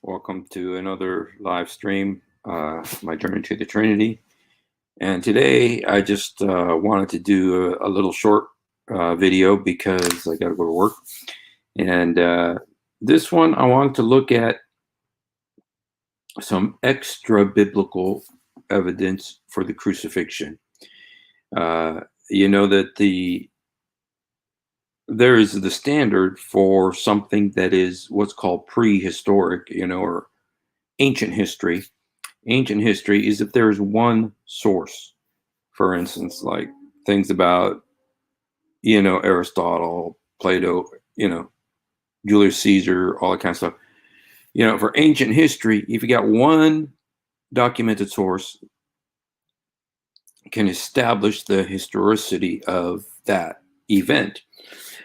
Welcome to another live stream, my journey to the Trinity. And today I just wanted to do a little short video because I got to go to work. And this one, I wanted to look at some extra biblical evidence for the crucifixion. You know that there is the standard for something that is what's called prehistoric, or ancient history. Ancient history is if there is one source, for instance, like things about, Aristotle, Plato, Julius Caesar, all that kind of stuff. For ancient history, if you got one documented source, can establish the historicity of that event.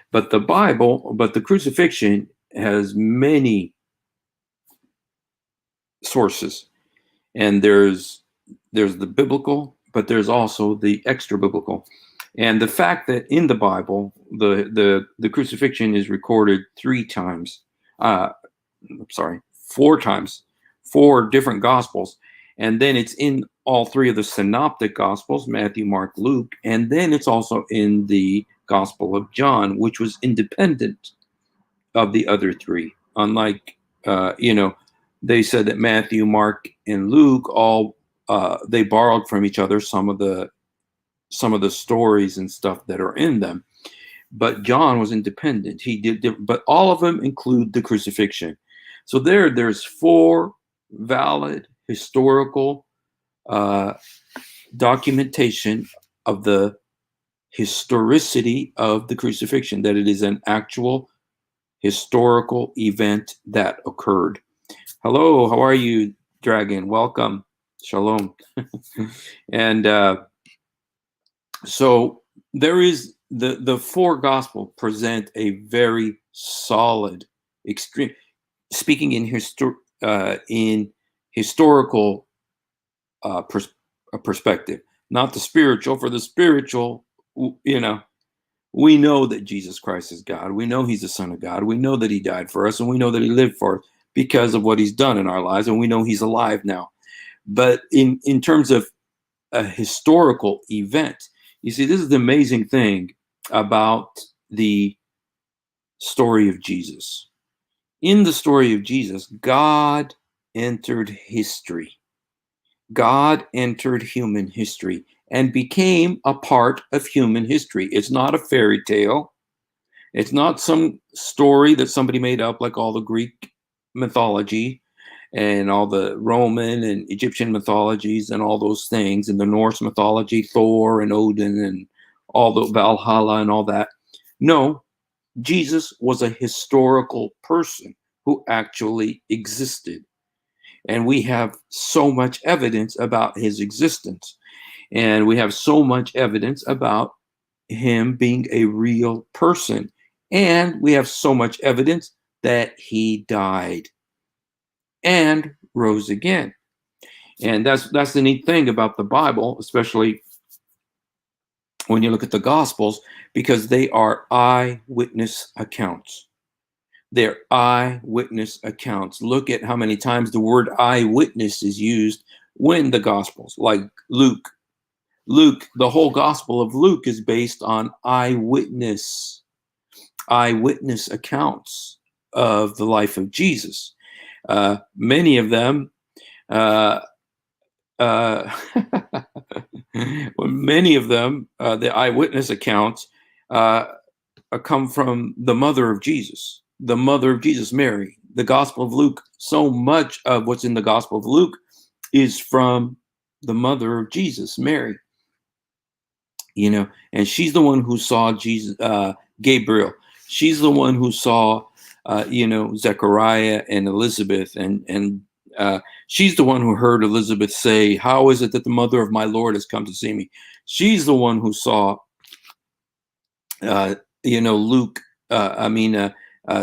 But the crucifixion has many sources. And there's the biblical, but there's also the extra biblical. And the fact that in the Bible, the crucifixion is recorded four times, four different gospels. And then it's in all three of the synoptic gospels, Matthew, Mark, Luke. And then it's also in the Gospel of John, which was independent of the other three. Unlike, they said that Matthew, Mark, and Luke all they borrowed from each other some of the stories and stuff that are in them, but John was independent. He did, but all of them include the crucifixion. So there's four valid historical documentation of the historicity of the crucifixion, that it is an actual historical event that occurred. Hello, how are you, Dragon? Welcome. Shalom. And so there is the four gospel present a very solid, extreme, speaking in historical perspective, not the spiritual. For the spiritual, we know that Jesus Christ is God. We know he's the Son of God. We know that he died for us, and we know that he lived for us because of what he's done in our lives, and we know he's alive now. But in terms of a historical event, you see, this is the amazing thing about the story of Jesus. In the story of Jesus, God entered history. God entered human history and became a part of human history. It's not a fairy tale. It's not some story that somebody made up, like all the Greek mythology and all the Roman and Egyptian mythologies and all those things, and the Norse mythology, Thor and Odin and all the Valhalla and all that. No, Jesus was a historical person who actually existed. And we have so much evidence about his existence. And we have so much evidence about him being a real person. And we have so much evidence that he died and rose again. And that's the neat thing about the Bible, especially when you look at the Gospels, because they are eyewitness accounts. They're eyewitness accounts. Look at how many times the word eyewitness is used when the Gospels, like Luke. The whole Gospel of Luke is based on eyewitness accounts of the life of Jesus. Many of them, the eyewitness accounts come from the mother of Jesus, Mary. The Gospel of Luke, so much of what's in the Gospel of Luke is from the mother of Jesus, Mary. And she's the one who saw Jesus, Gabriel. She's the one who saw Zechariah and Elizabeth, and she's the one who heard Elizabeth say, "How is it that the mother of my Lord has come to see me?" She's the one who saw,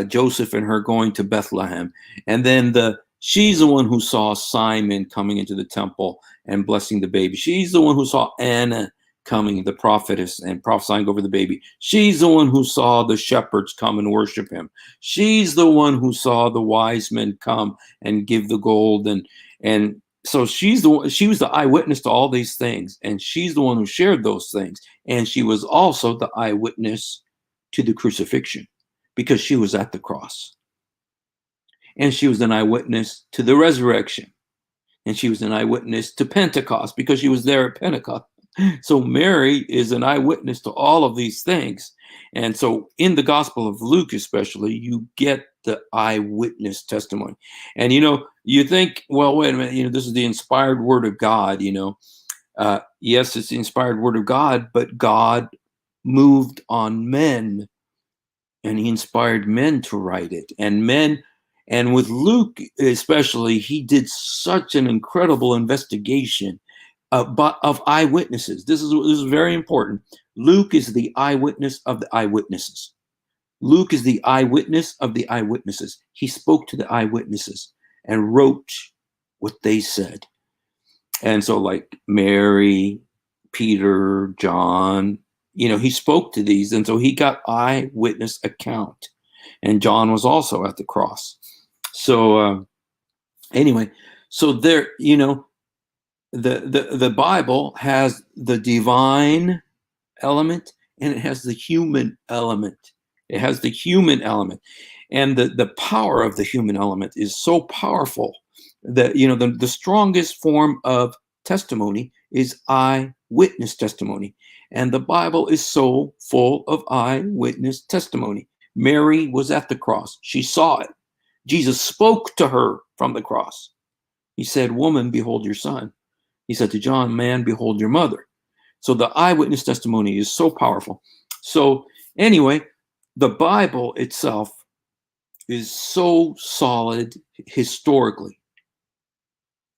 Joseph and her going to Bethlehem, and then she's the one who saw Simon coming into the temple and blessing the baby. She's the one who saw Anna coming, the prophetess, and prophesying over the baby. She's the one who saw the shepherds come and worship him. She's the one who saw the wise men come and give the gold. And so she was the eyewitness to all these things. And she's the one who shared those things. And she was also the eyewitness to the crucifixion because she was at the cross. And she was an eyewitness to the resurrection. And she was an eyewitness to Pentecost because she was there at Pentecost. So Mary is an eyewitness to all of these things. And so in the Gospel of Luke, especially, you get the eyewitness testimony. And, you think, well, wait a minute, this is the inspired word of God, yes, it's the inspired word of God, but God moved on men and he inspired men to write it. And with Luke, especially, he did such an incredible investigation of eyewitnesses. This is very important. Luke is the eyewitness of the eyewitnesses. Luke is the eyewitness of the eyewitnesses. He spoke to the eyewitnesses and wrote what they said. And so like Mary, Peter, John, he spoke to these. And so he got eyewitness account. And John was also at the cross. So anyway, so there, the Bible has the divine element and it has the human element. It has the human element. And the power of the human element is so powerful that, the strongest form of testimony is eyewitness testimony. And the Bible is so full of eyewitness testimony. Mary was at the cross. She saw it. Jesus spoke to her from the cross. He said, "Woman, behold your son." He said to John, "Man, behold your mother." So the eyewitness testimony is so powerful. So anyway, the Bible itself is so solid historically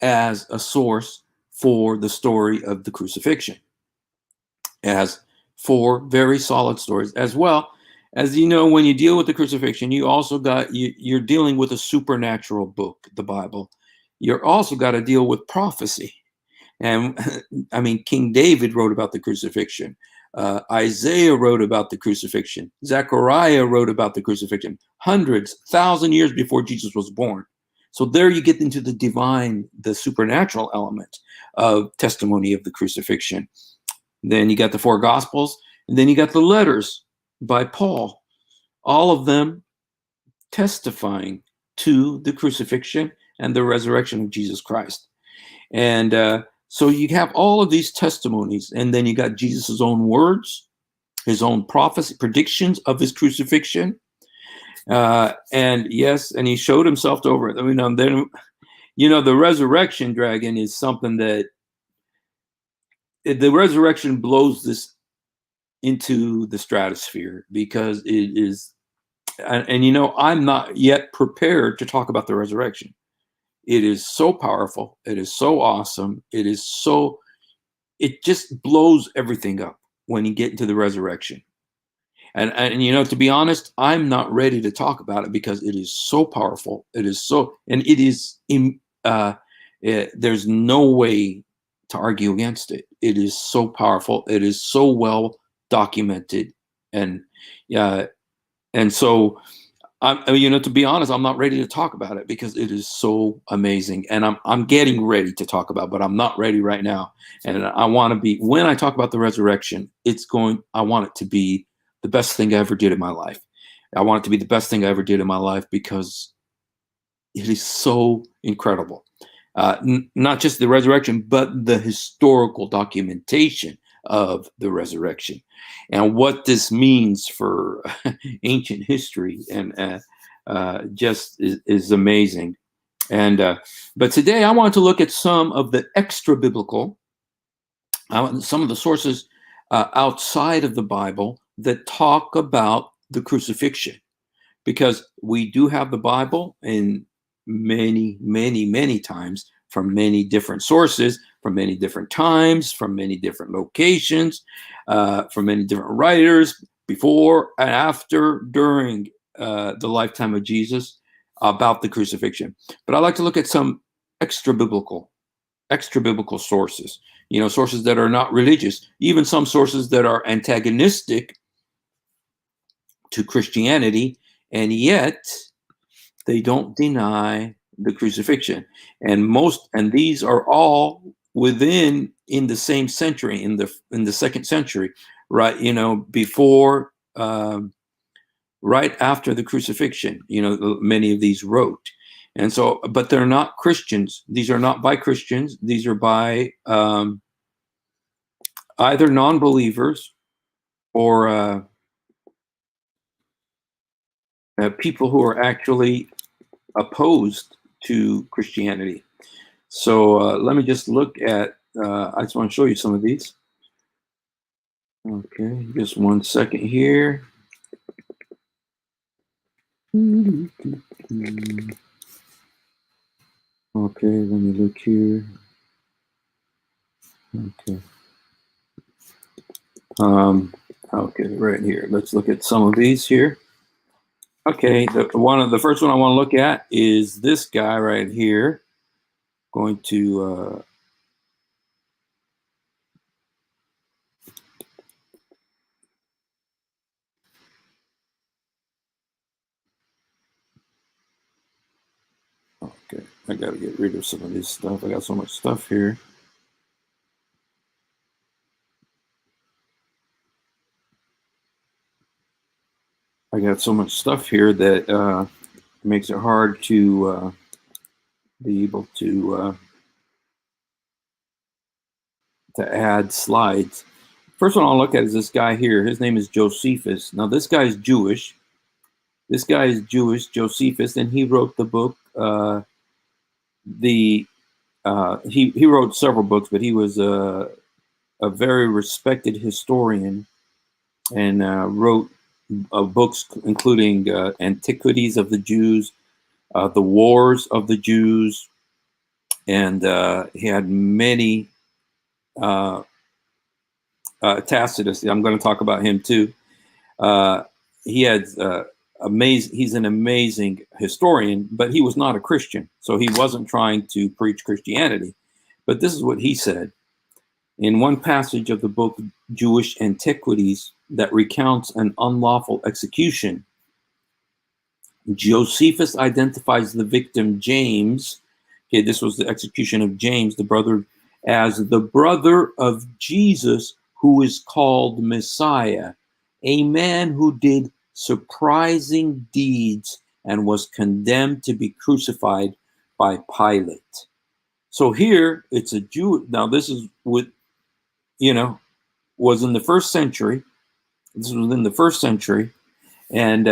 as a source for the story of the crucifixion. It has 4 very solid stories, as well as, when you deal with the crucifixion, you also you're dealing with a supernatural book, the Bible. You're also got to deal with prophecy. And I mean, King David wrote about the crucifixion. Isaiah wrote about the crucifixion. Zechariah wrote about the crucifixion. Hundreds, 1,000 years before Jesus was born. So there you get into the divine, the supernatural element of testimony of the crucifixion. Then you got the 4 Gospels, and then you got the letters by Paul, all of them testifying to the crucifixion and the resurrection of Jesus Christ. And so you have all of these testimonies, and then you got Jesus's own words, his own prophecy, predictions of his crucifixion. And yes, and he showed himself over it. Then, the resurrection, Dragon, is something that the resurrection blows this into the stratosphere because it is, and I'm not yet prepared to talk about the resurrection. It is so powerful. It is so awesome. It just blows everything up when you get into the resurrection. And to be honest, I'm not ready to talk about it because it is so powerful. It is so, and it is, there's no way to argue against it. It is so powerful. It is so well documented. And so, to be honest, I'm not ready to talk about it because it is so amazing. And I'm getting ready to talk about it, but I'm not ready right now. And I want to be, when I talk about the resurrection, I want it to be the best thing I ever did in my life. I want it to be the best thing I ever did in my life because it is so incredible. Not just the resurrection, but the historical documentation of the resurrection and what this means for ancient history, and just is amazing. And but today I want to look at some of the extra-biblical, some of the sources outside of the Bible that talk about the crucifixion, because we do have the Bible in many, many, many times from many different sources, from many different times, from many different locations, from many different writers, before and after, during the lifetime of Jesus, about the crucifixion. But I like to look at some extra biblical sources. sources that are not religious, even some sources that are antagonistic to Christianity, and yet they don't deny the crucifixion. And these are all in the same century, in the second century, right? Before, right after the crucifixion, many of these wrote. And so, but they're not Christians. These are not by Christians. These are by either non-believers or people who are actually opposed to Christianity. So let me just look at, I just want to show you some of these. Okay, just 1 second here. Okay, let me look here. Okay. Okay, right here. Let's look at some of these here. Okay, the first one I want to look at is this guy right here. Going to okay, I got to get rid of some of this stuff. I got so much stuff here. I got so much stuff here that makes it hard to be able to add slides. First one I'll look at is this guy here. His name is Josephus. Now this guy is Jewish. This guy is Jewish, Josephus, and he wrote the book. He wrote several books, but he was a very respected historian, and wrote books including Antiquities of the Jews, The Wars of the Jews, and he had many. Tacitus, I'm going to talk about him too. He had he's an amazing historian, but he was not a Christian, so he wasn't trying to preach Christianity. But this is what he said in one passage of the book Jewish Antiquities that recounts an unlawful execution. Josephus identifies the victim James. Okay, this was the execution of James, the brother, as the brother of Jesus, who is called Messiah, a man who did surprising deeds and was condemned to be crucified by Pilate. So here it's a Jew. Now this is what, was in the first century. This was in the first century. And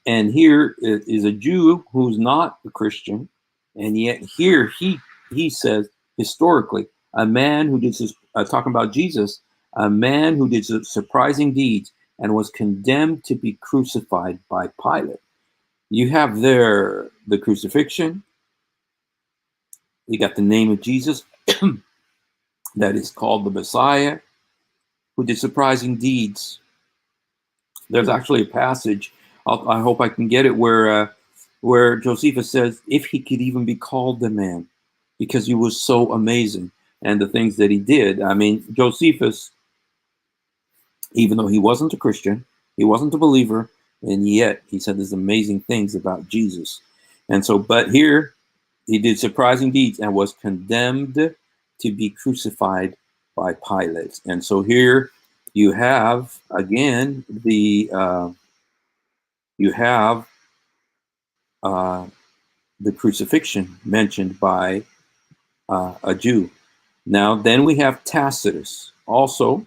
here is a Jew who's not a Christian. And yet here he says, historically, a man who did, talking about Jesus, a man who did surprising deeds and was condemned to be crucified by Pilate. You have there the crucifixion. You got the name of Jesus that is called the Messiah, who did surprising deeds. There's actually a passage, I hope I can get it, where Josephus says, if he could even be called the man, because he was so amazing and the things that he did. I mean, Josephus, even though he wasn't a Christian, he wasn't a believer, and yet he said these amazing things about Jesus. And so, but here he did surprising deeds and was condemned to be crucified by Pilate. And so here you have again the crucifixion mentioned by a Jew. Now, then we have Tacitus also,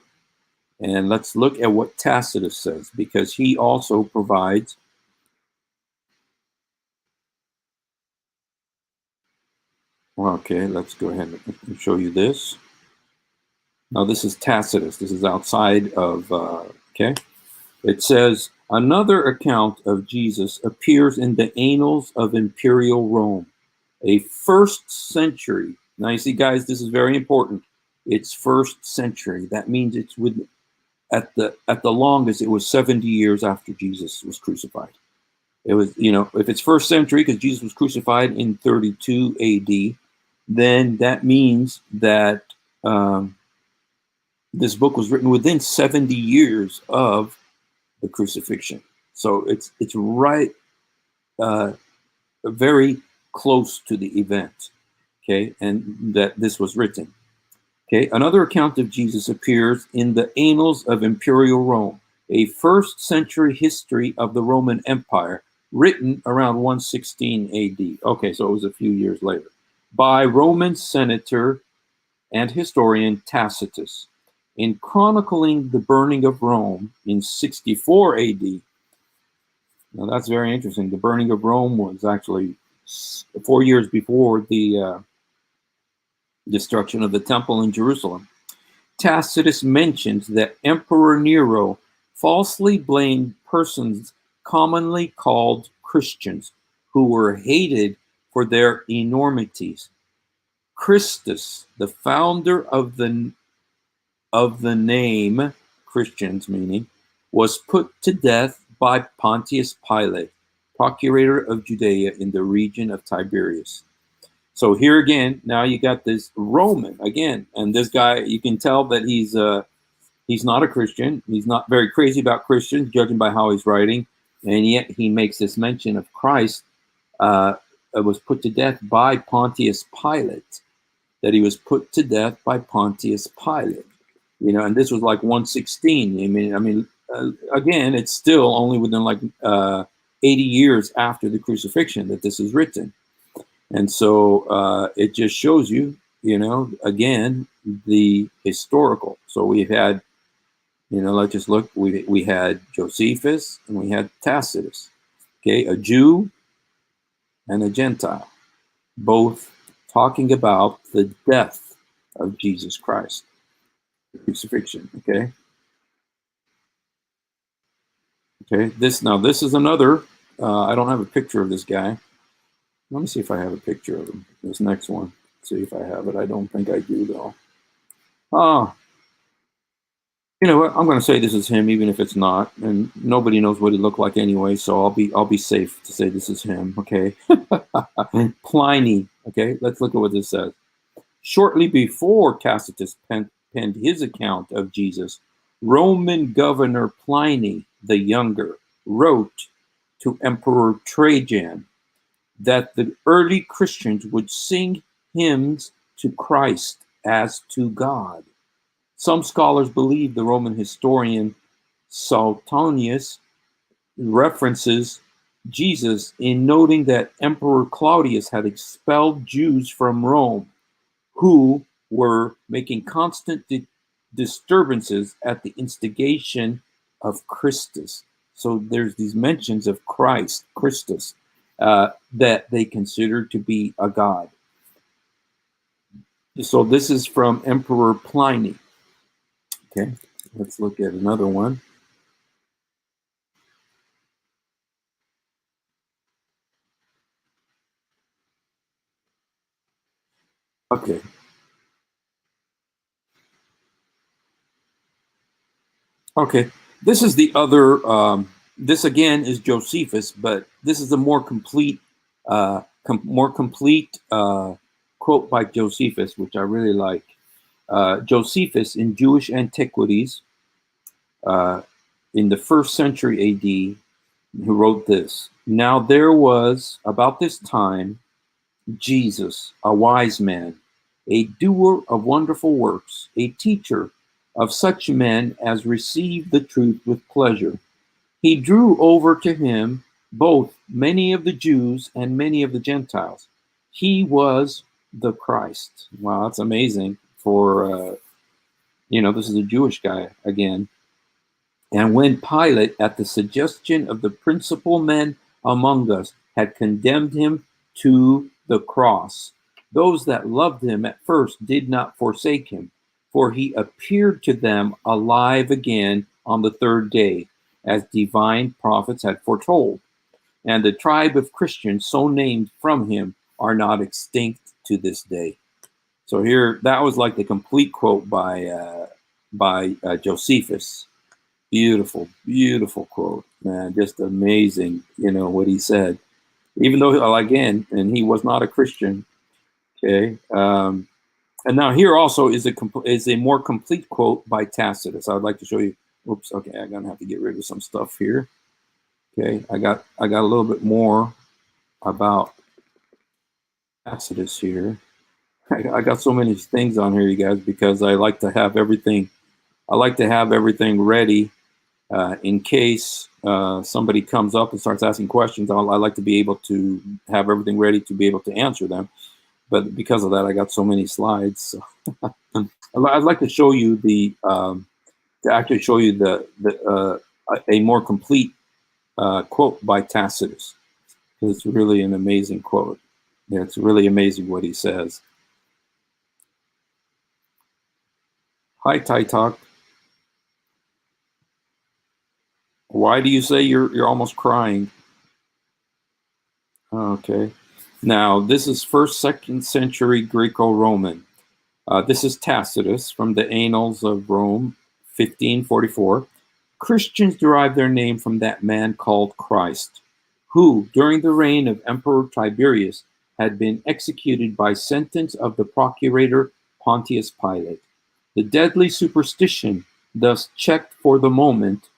and let's look at what Tacitus says, because he also provides okay, let's go ahead and show you this. Now, this is Tacitus. This is outside of, okay. It says, another account of Jesus appears in the Annals of Imperial Rome, a first century. Now, you see, guys, this is very important. It's first century. That means it's at the longest, it was 70 years after Jesus was crucified. It was, if it's first century, because Jesus was crucified in 32 AD, then that means that This book was written within 70 years of the crucifixion. So it's right, very close to the event, okay, and that this was written. Okay, another account of Jesus appears in the Annals of Imperial Rome, a first century history of the Roman Empire, written around 116 AD. Okay, so it was a few years later, by Roman senator and historian Tacitus. In chronicling the burning of Rome in 64 AD, now that's very interesting. The burning of Rome was actually 4 years before the destruction of the temple in Jerusalem. Tacitus mentions that Emperor Nero falsely blamed persons commonly called Christians who were hated for their enormities. Christus, the founder of the name Christians, meaning, was put to death by Pontius Pilate, procurator of Judea in the region of Tiberias. So here again, now you got this Roman again, and this guy, you can tell that he's not a Christian. He's not very crazy about Christians, judging by how he's writing, and yet he makes this mention of Christ was put to death by Pontius Pilate. That he was put to death by Pontius Pilate. You know, and this was like 116. I mean, again, it's still only within like 80 years after the crucifixion that this is written. And so it just shows you, you know, again, the historical. So we've had, you know, let's just look, we had Josephus and we had Tacitus, okay, a Jew and a Gentile, both talking about the death of Jesus Christ, the crucifixion, okay? Okay, this is another, I don't have a picture of this guy. Let me see if I have a picture of him. This next one. See if I have it. I don't think I do though. Oh, you know what? I'm going to say this is him, even if it's not, and nobody knows what he looked like anyway. So I'll be safe to say this is him. Okay. Pliny. Okay. Let's look at what this says. Shortly before Tacitus penned his account of Jesus, Roman governor Pliny the Younger wrote to Emperor Trajan that the early Christians would sing hymns to Christ as to God. Some scholars believe the Roman historian Suetonius references Jesus in noting that Emperor Claudius had expelled Jews from Rome who were making constant disturbances at the instigation of Christus. So there's these mentions of Christ, Christus, that they considered to be a god. So this is from Emperor Pliny. Okay, let's look at another one. Okay. Okay, this is the other, this again is Josephus, but this is a more complete, quote by Josephus, which I really like. Josephus in Jewish Antiquities in the 1st century AD, who wrote this. Now there was, about this time, Jesus, a wise man, a doer of wonderful works, a teacher of such men as received the truth with pleasure. He drew over to him both many of the Jews and many of the Gentiles. He was the Christ. Wow, that's amazing for, this is a Jewish guy again. And when Pilate, at the suggestion of the principal men among us, had condemned him to the cross, those that loved him at first did not forsake him, for he appeared to them alive again on the 3rd day, as divine prophets had foretold. And the tribe of Christians so named from him are not extinct to this day. So here, that was like the complete quote by Josephus. Beautiful, beautiful quote, man. Just amazing, what he said. Even though, again, and he was not a Christian, okay? And now here also is a more complete quote by Tacitus. I would like to show you. Oops. Okay, I'm gonna have to get rid of some stuff here. Okay, I got a little bit more about Tacitus here. I got so many things on here, you guys, because I like to have everything. I like to have everything ready in case somebody comes up and starts asking questions. I like to be able to have everything ready to be able to answer them. But because of that, I got so many slides. So I'd like to show you to actually show you a more complete quote by Tacitus. It's really an amazing quote. Yeah, it's really amazing what he says. Hi, Titok. Why do you say you're almost crying? Okay. Now, this is 1st, 2nd century Greco-Roman. This is Tacitus from the Annals of Rome, 1544. Christians derive their name from that man called Christ, who, during the reign of Emperor Tiberius, had been executed by sentence of the procurator Pontius Pilate. The deadly superstition, thus checked for the moment,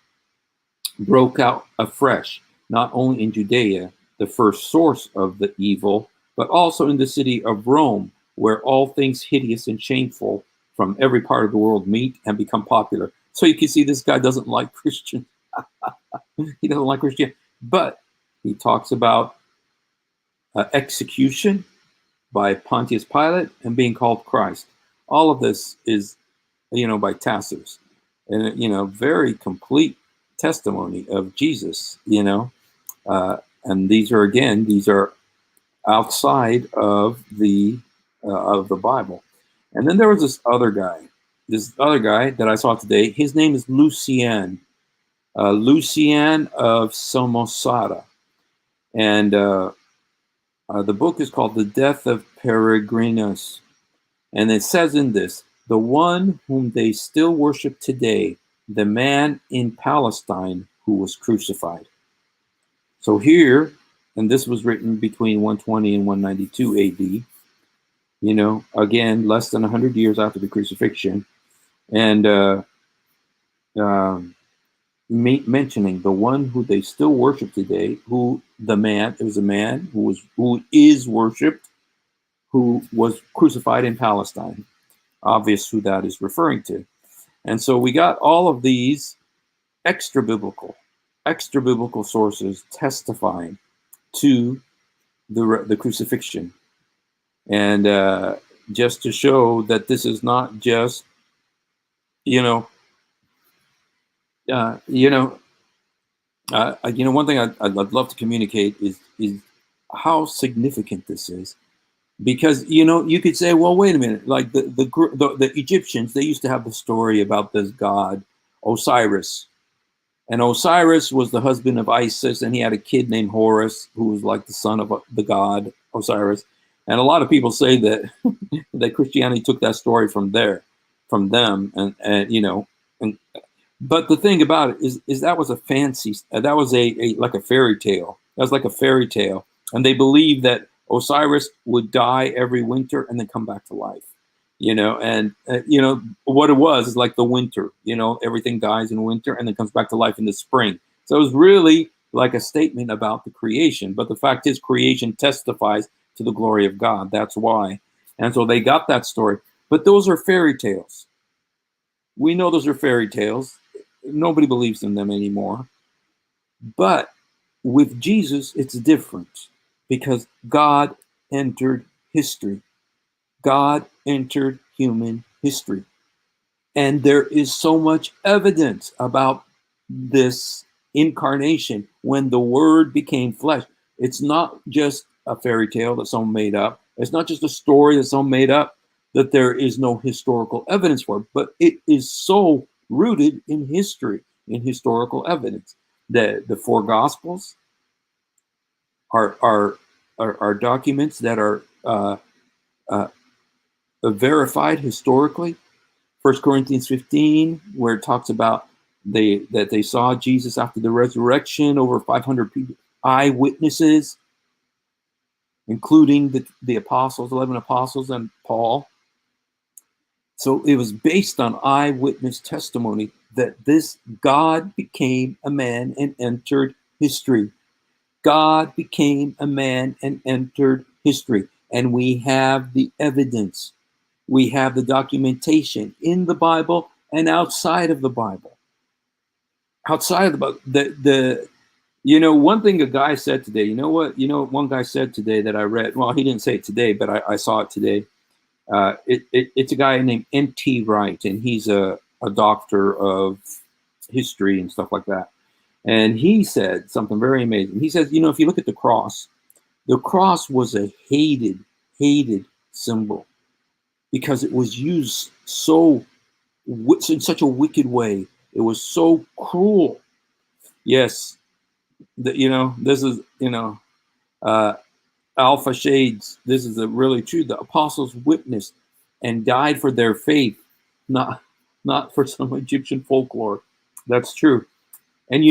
broke out afresh, not only in Judea, the first source of the evil, but also in the city of Rome, where all things hideous and shameful from every part of the world meet and become popular. So you can see this guy doesn't like Christians. He doesn't like Christianity. But he talks about execution by Pontius Pilate and being called Christ. All of this is, by Tacitus. And, very complete testimony of Jesus, and these are outside of the Bible. And then there was this other guy that I saw today. His name is Lucian of Samosata, and the book is called The Death of Peregrinus. And it says in this, the one whom they still worship today, the man in Palestine who was crucified. So here, and this was written between 120 and 192 AD, again, less than 100 years after the crucifixion, and mentioning the one who they still worship today, it was a man who is worshipped, who was crucified in Palestine. Obvious who that is referring to. And so we got all of these extra-biblical sources testifying to the crucifixion. And just to show that this is not just, one thing I'd love to communicate is how significant this is. Because, you could say, well, wait a minute, like the Egyptians, they used to have the story about this god, Osiris. And Osiris was the husband of Isis, and he had a kid named Horus, who was like the son of the god Osiris. And a lot of people say that that Christianity took that story from them, but the thing about it is that was a fancy, that was like a fairy tale. That was like a fairy tale, and they believed that Osiris would die every winter and then come back to life, and what it was is like the winter, everything dies in winter and then comes back to life in the spring. So it was really like a statement about the creation, but the fact is creation testifies to the glory of God. That's why. And so they got that story, but those are fairy tales. We know those are fairy tales. Nobody believes in them anymore. But with Jesus, it's different because God entered history. God entered human history. And there is so much evidence about this incarnation when the Word became flesh. It's not just a fairy tale that someone made up. It's not just a story that someone made up that there is no historical evidence for, but it is so rooted in history, in historical evidence. The four Gospels are documents that are verified historically. 1 Corinthians 15, where it talks about that they saw Jesus after the resurrection, over 500 people, eyewitnesses, including the apostles, 11 apostles, and Paul. So it was based on eyewitness testimony that this God became a man and entered history. God became a man and entered history. And we have the evidence. We have the documentation in the Bible and outside of the Bible. Outside of the Bible, one thing a guy said today, one guy said today that I read, well, he didn't say it today, but I saw it today. It's a guy named N.T. Wright, and he's a doctor of history and stuff like that. And he said something very amazing. He says, if you look at the cross was a hated symbol because it was used in such a wicked way. It was so cruel. Yes, this is, Alpha Shades, this is really true. The apostles witnessed and died for their faith, not for some Egyptian folklore. That's true. And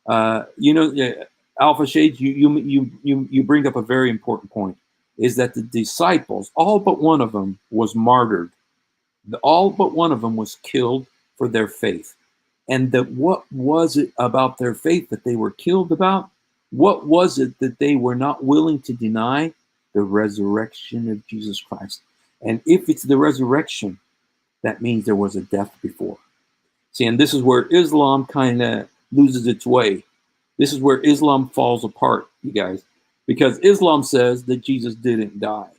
Alpha Shades, you bring up a very important point, is that the disciples, all but one of them was martyred. All but one of them was killed for their faith. And what was it about their faith that they were killed about? What was it that they were not willing to deny? The resurrection of Jesus Christ. And if it's the resurrection, that means there was a death before. See, and this is where Islam kind of loses its way. This is where Islam falls apart, you guys, because Islam says that Jesus didn't die.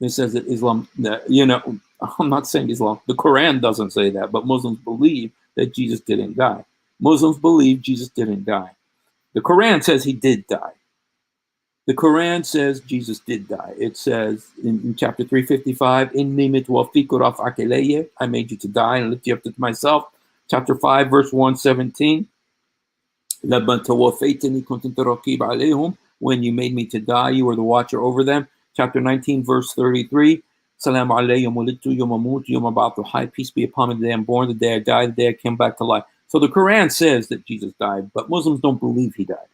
It says that Islam, I'm not saying Islam, the Quran doesn't say that, but Muslims believe that Jesus didn't die. Muslims believe Jesus didn't die. The Quran says he did die. The Quran says Jesus did die. It says in chapter 355, I made you to die and lift you up to myself. Chapter 5, verse 117. When you made me to die, you were the watcher over them. Chapter 19, verse 33. Salam alaykum walittu yawmamut yawmabatu. High peace be upon me the day I'm born, the day I died, the day I came back to life. So the Quran says that Jesus died, but Muslims don't believe he died.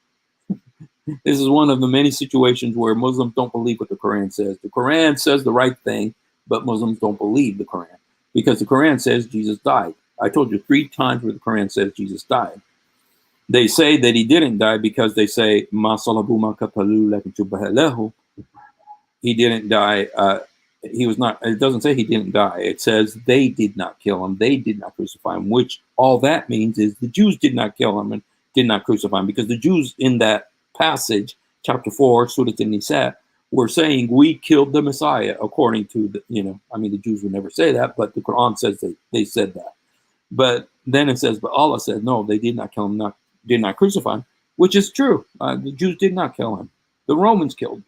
This is one of the many situations where Muslims don't believe what the Quran says. The Quran says the right thing, but Muslims don't believe the Quran because the Quran says Jesus died. I told you 3 times where the Quran says Jesus died. They say that he didn't die because they say, he didn't die. He was not, it doesn't say he didn't die. It says they did not kill him. They did not crucify him, which all that means is the Jews did not kill him and did not crucify him, because the Jews in that passage, chapter 4, Surah An-Nisa, were saying we killed the Messiah according to the, the Jews would never say that, but the Quran says they said that. But then it says, but Allah said, no, they did not kill him, did not crucify him, which is true. The Jews did not kill him. The Romans killed him.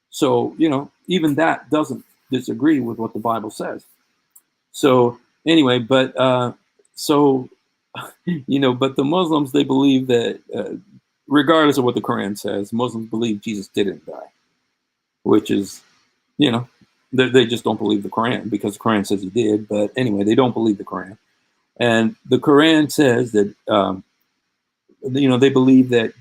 So, even that doesn't disagree with what the Bible says. So anyway, but but the Muslims, they believe that regardless of what the Quran says, Muslims believe Jesus didn't die, which is, they just don't believe the Quran because the Quran says he did. But anyway, they don't believe the Quran. And the Quran says that, they believe that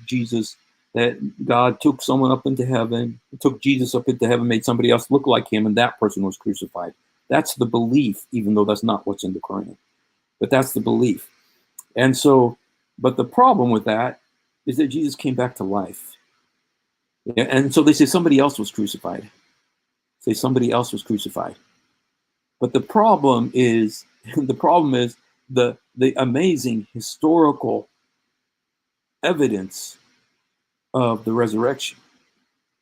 that God took someone up into heaven, took Jesus up into heaven, made somebody else look like him, and that person was crucified. That's the belief, even though that's not what's in the Quran. But that's the belief. And so, but the problem with that is that Jesus came back to life. Yeah, and so they say somebody else was crucified. Say somebody else was crucified. But the problem is the amazing historical evidence of the resurrection.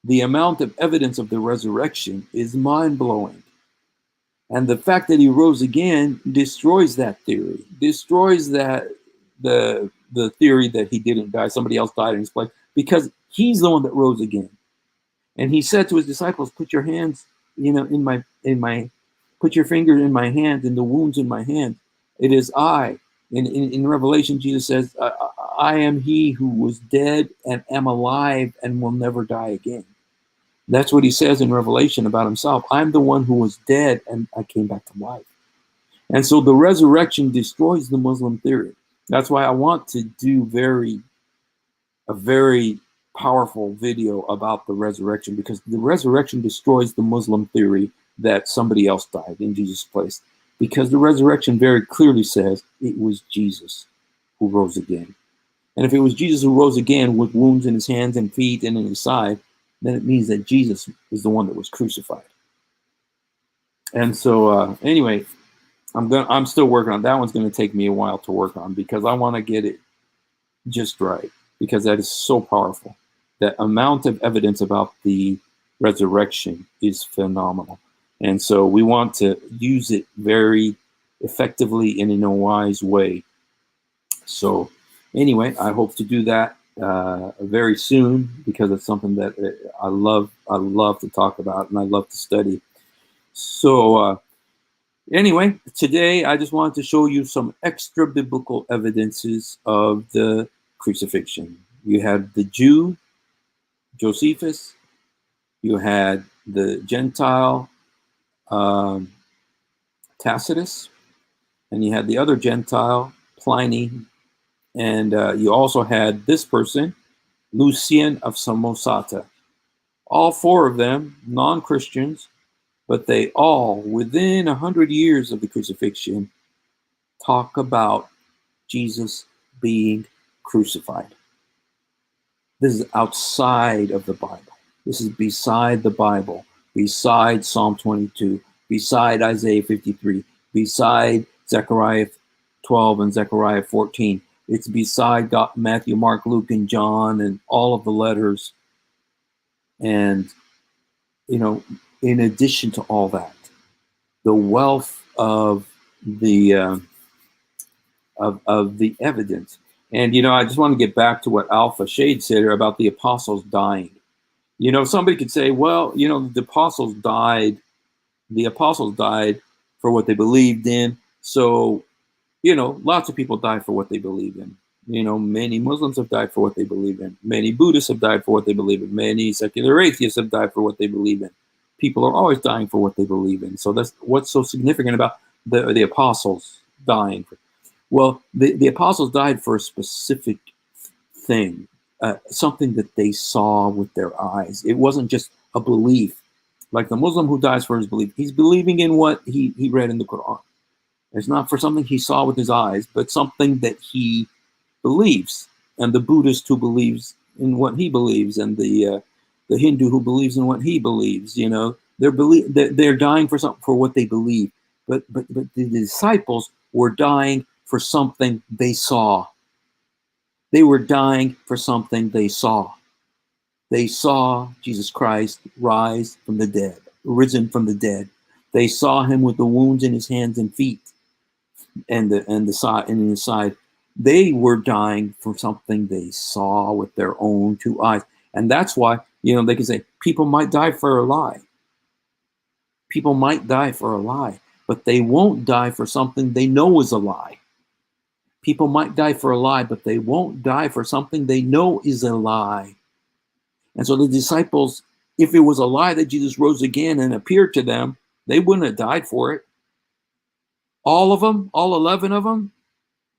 The amount of evidence of the resurrection is mind-blowing. And the fact that he rose again destroys that theory, destroys that the theory that he didn't die, somebody else died in his place, because he's the one that rose again. And he said to his disciples, put your hands, put your finger in my hand, in the wounds in my hand. It is I. In Revelation, Jesus says, I am he who was dead and am alive and will never die again. That's what he says in Revelation about himself. I'm the one who was dead and I came back to life. And so the resurrection destroys the Muslim theory. That's why I want to do a very powerful video about the resurrection, because the resurrection destroys the Muslim theory that somebody else died in Jesus' place. because the resurrection very clearly says it was Jesus who rose again. And if it was Jesus who rose again with wounds in his hands and feet and in his side, then it means that Jesus is the one that was crucified. And so anyway, I'm still working on that. One's going to take me a while to work on because I want to get it just right, because that is so powerful. That amount of evidence about the resurrection is phenomenal. And so we want to use it very effectively and in a wise way. So anyway, I hope to do that very soon, because it's something that I love to talk about and I love to study. So anyway, today I just wanted to show you some extra biblical evidences of the crucifixion. You had the Jew, Josephus, you had the Gentile, Tacitus, and you had the other Gentile, Pliny, and you also had this person, Lucian of Samosata. All four of them non-Christians, but they all, within 100 years of the crucifixion, talk about Jesus being crucified. This is outside of the Bible. This is beside the Bible, beside Psalm 22, beside Isaiah 53, beside Zechariah 12 and Zechariah 14. It's beside Matthew, Mark, Luke, and John, and all of the letters. And, you know, in addition to all that, the wealth of the evidence. And, you know, I just want to get back to what Alpha Shade said here about the apostles dying. You know, somebody could say, well, you know, the apostles died for what they believed in. So, you know, lots of people die for what they believe in. You know, many Muslims have died for what they believe in. Many Buddhists have died for what they believe in. Many secular atheists have died for what they believe in. People are always dying for what they believe in. So that's what's so significant about the apostles dying. Well, the apostles died for a specific thing, something that they saw with their eyes. It wasn't just a belief. Like the Muslim who dies for his belief, he's believing in what he read in the Quran. It's not for something he saw with his eyes, but something that he believes. And the Buddhist who believes in what he believes, and the Hindu who believes in what he believes, you know, they're dying for something, for what they believe. But the disciples were dying for something they saw. They were dying for something they saw. They saw Jesus Christ rise from the dead, risen from the dead. They saw him with the wounds in his hands and feet, and the side and in his side. They were dying for something they saw with their own two eyes. And that's why, you know, they can say people might die for a lie. People might die for a lie, but they won't die for something they know is a lie. People might die for a lie, but they won't die for something they know is a lie. And so the disciples, if it was a lie that Jesus rose again and appeared to them, they wouldn't have died for it. All of them, all 11 of them.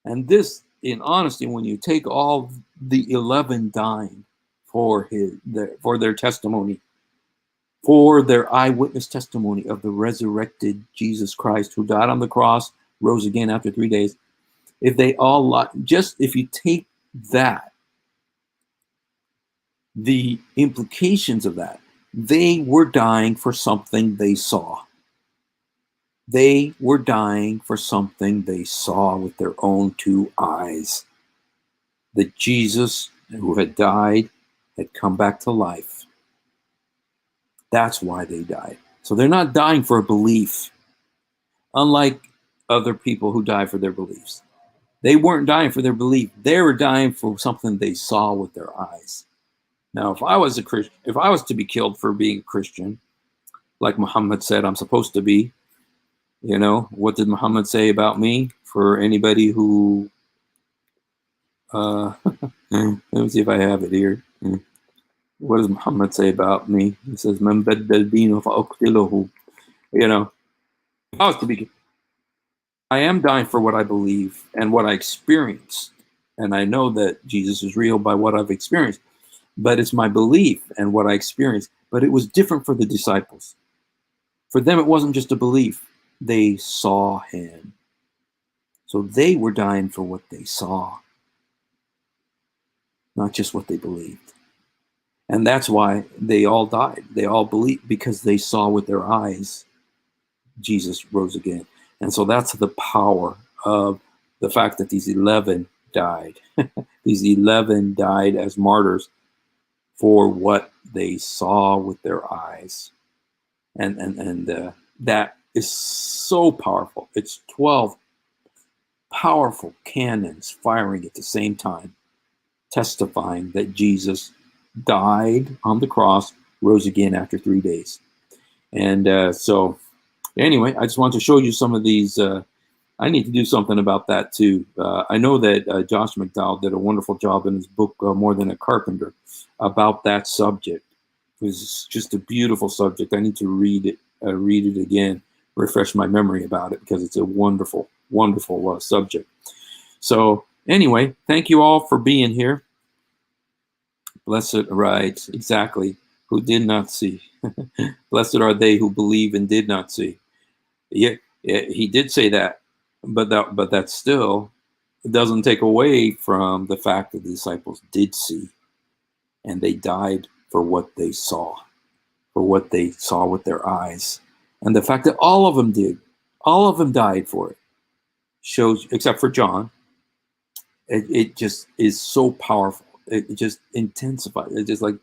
And this, in honesty, when you take all the 11 dying for their testimony, for their eyewitness testimony of the resurrected Jesus Christ, who died on the cross, rose again after 3 days, if they all, just if you take that, the implications of that, they were dying for something they saw. They were dying for something they saw with their own two eyes. That Jesus, who had died, had come back to life. That's why they died. So they're not dying for a belief, unlike other people who die for their beliefs. They weren't dying for their belief. They were dying for something they saw with their eyes. Now, if I was a Christian, if I was to be killed for being a Christian, like Muhammad said I'm supposed to be, you know, what did Muhammad say about me? For anybody who, let me see if I have it here. What does Muhammad say about me? He says, "Man baddal deenahu fa'uqtiluhu." You know, if I was to be, I am dying for what I believe and what I experience. And I know that Jesus is real by what I've experienced. But it's my belief and what I experienced. But it was different for the disciples. For them, it wasn't just a belief. they saw him. So they were dying for what they saw, not just what they believed. And that's why they all died. They all believed because they saw with their eyes Jesus rose again. And so that's the power of the fact that these 11 died. These 11 died as martyrs for what they saw with their eyes. And that is so powerful. It's 12 powerful cannons firing at the same time, testifying that Jesus died on the cross, rose again after 3 days. And so anyway, I just want to show you some of these. I need to do something about that too. I know that Josh McDowell did a wonderful job in his book, More Than a Carpenter, about that subject. It was just a beautiful subject. I need to read it again, refresh my memory about it, because it's a wonderful, wonderful subject. So anyway, thank you all for being here. Blessed, right, exactly, who did not see. Blessed are they who believe and did not see. Yeah, he did say that, but that still doesn't take away from the fact that the disciples did see, and they died for what they saw with their eyes. And the fact that all of them died for it, shows, except for John, it just is so powerful. It just intensifies. It's just like,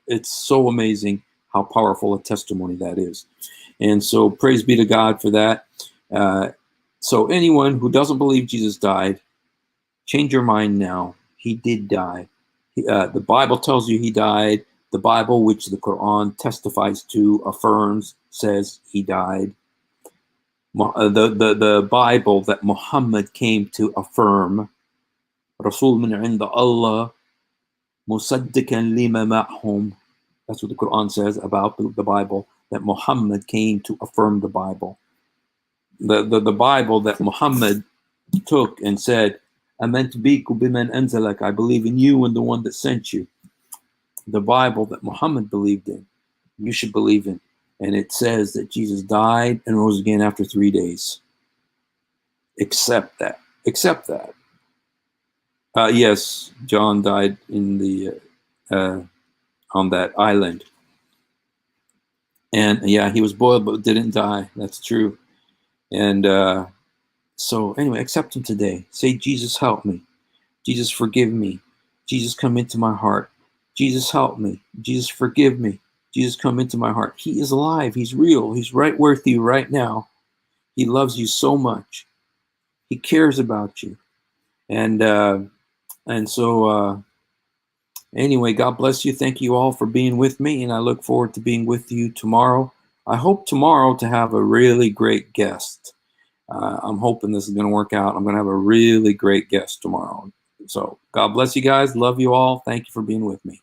it's so amazing how powerful a testimony that is. And so praise be to God for that. So anyone who doesn't believe Jesus died, change your mind now. He did die. The Bible tells you he died. The Bible, which the Quran testifies to, affirms, says he died. The Bible that Muhammad came to affirm, Rasul min inda Allah, musaddiqan lima ma'hum. That's what the Quran says about the Bible, that Muhammad came to affirm the Bible. The Bible that Muhammad took and said, Amantu biku biman anzalak, I believe in you and the one that sent you. The Bible that Muhammad believed in, you should believe in. And it says that Jesus died and rose again after 3 days. Accept that. Accept that. Yes, John died in the on that island. And yeah, he was boiled but didn't die. That's true. And so anyway, accept him today. Say, Jesus, help me. Jesus, forgive me. Jesus, come into my heart. Jesus, help me. Jesus, forgive me. Jesus, come into my heart. He is alive. He's real. He's right with you right now. He loves you so much. He cares about you. And so anyway, God bless you. Thank you all for being with me, and I look forward to being with you tomorrow. I hope tomorrow to have a really great guest. I'm hoping this is going to work out. I'm going to have a really great guest tomorrow. So God bless you guys. Love you all. Thank you for being with me.